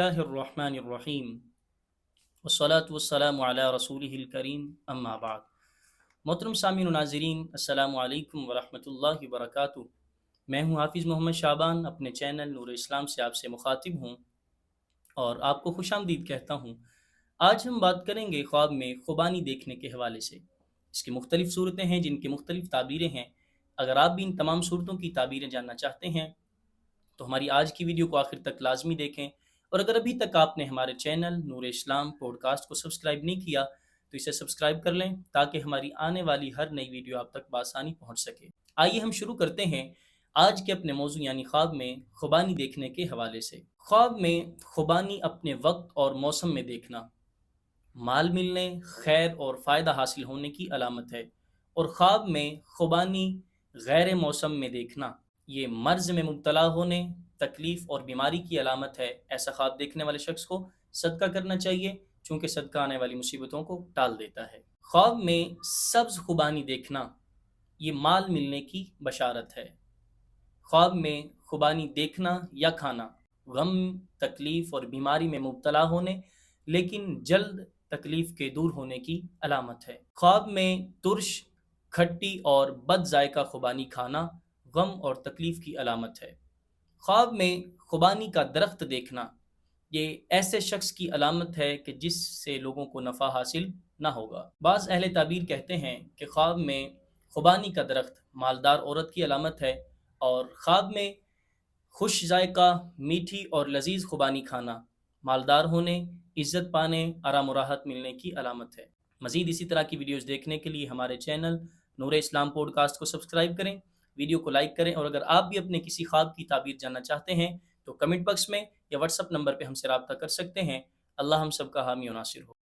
बिस्मिल्लाहिर्रहमानिर्रहीम वस्सलातु वस्सलामु अला रसूलिहिल करीम अम्मा बाद। मोहतरम सामीन व नाज़रीन, अस्सलामु अलैकुम व रहमतुल्लाहि व बरकातुहू। मैं हूँ हाफिज़ मोहम्मद शाबान, अपने चैनल नूर इस्लाम से आपसे मुखातिब हूँ और आपको खुशामदीद कहता हूँ। आज हम बात करेंगे ख्वाब में खुबानी देखने के हवाले से। इसकी मुख्तलिफ़ सूरतें हैं जिनकी मुख्तलिफ़ ताबीरें हैं। अगर आप भी इन तमाम सूरतों की ताबीरें जानना चाहते हैं तो हमारी आज की वीडियो को आखिर तक लाजमी देखें। और अगर अभी तक आपने हमारे चैनल नूर इस्लाम पॉडकास्ट को सब्सक्राइब नहीं किया तो इसे सब्सक्राइब कर लें ताकि हमारी आने वाली हर नई वीडियो आप तक बआसानी पहुंच सके। आइए हम शुरू करते हैं आज के अपने मौजू यानी ख्वाब में खुबानी देखने के हवाले से। ख्वाब में खुबानी अपने वक्त और मौसम में देखना माल मिलने, खैर और फ़ायदा हासिल होने की अलामत है। और ख्वाब में खुबानी गैर मौसम में देखना ये मर्ज़ में मुब्तला होने, तकलीफ़ और बीमारी की अलामत है। ऐसा ख्वाब देखने वाले शख्स को सदका करना चाहिए, चूँकि सदका आने वाली मुसीबतों को टाल देता है। ख्वाब में सब्ज़ खुबानी देखना ये माल मिलने की बशारत है। ख्वाब में खुबानी देखना या खाना गम, तकलीफ़ और बीमारी में मुब्तला होने लेकिन जल्द तकलीफ़ के दूर होने की अलामत है। ख्वाब में तुर्श, खट्टी और बद जायका खुबानी खाना गम और तकलीफ़ की अलामत है। ख्वाब में खुबानी का दरख्त देखना ये ऐसे शख्स की अलामत है कि जिससे लोगों को नफ़ा हासिल ना होगा। बाज़ अहले ताबीर कहते हैं कि ख्वाब में खुबानी का दरख्त मालदार औरत की अलामत है और ख्वाब में खुश जायका, मीठी और लजीज खुबानी खाना मालदार होने, इज़्ज़त पाने, आराम और राहत मिलने की अलामत है। मज़ीद इसी तरह की वीडियोज़ देखने के लिए हमारे चैनल नूर इस्लाम पॉडकास्ट को सब्सक्राइब करें, वीडियो को लाइक करें और अगर आप भी अपने किसी ख्वाब की ताबीर जानना चाहते हैं तो कमेंट बॉक्स में या व्हाट्सएप नंबर पर हमसे रब्ता कर सकते हैं। अल्लाह हम सब का हामी और नासिर हो।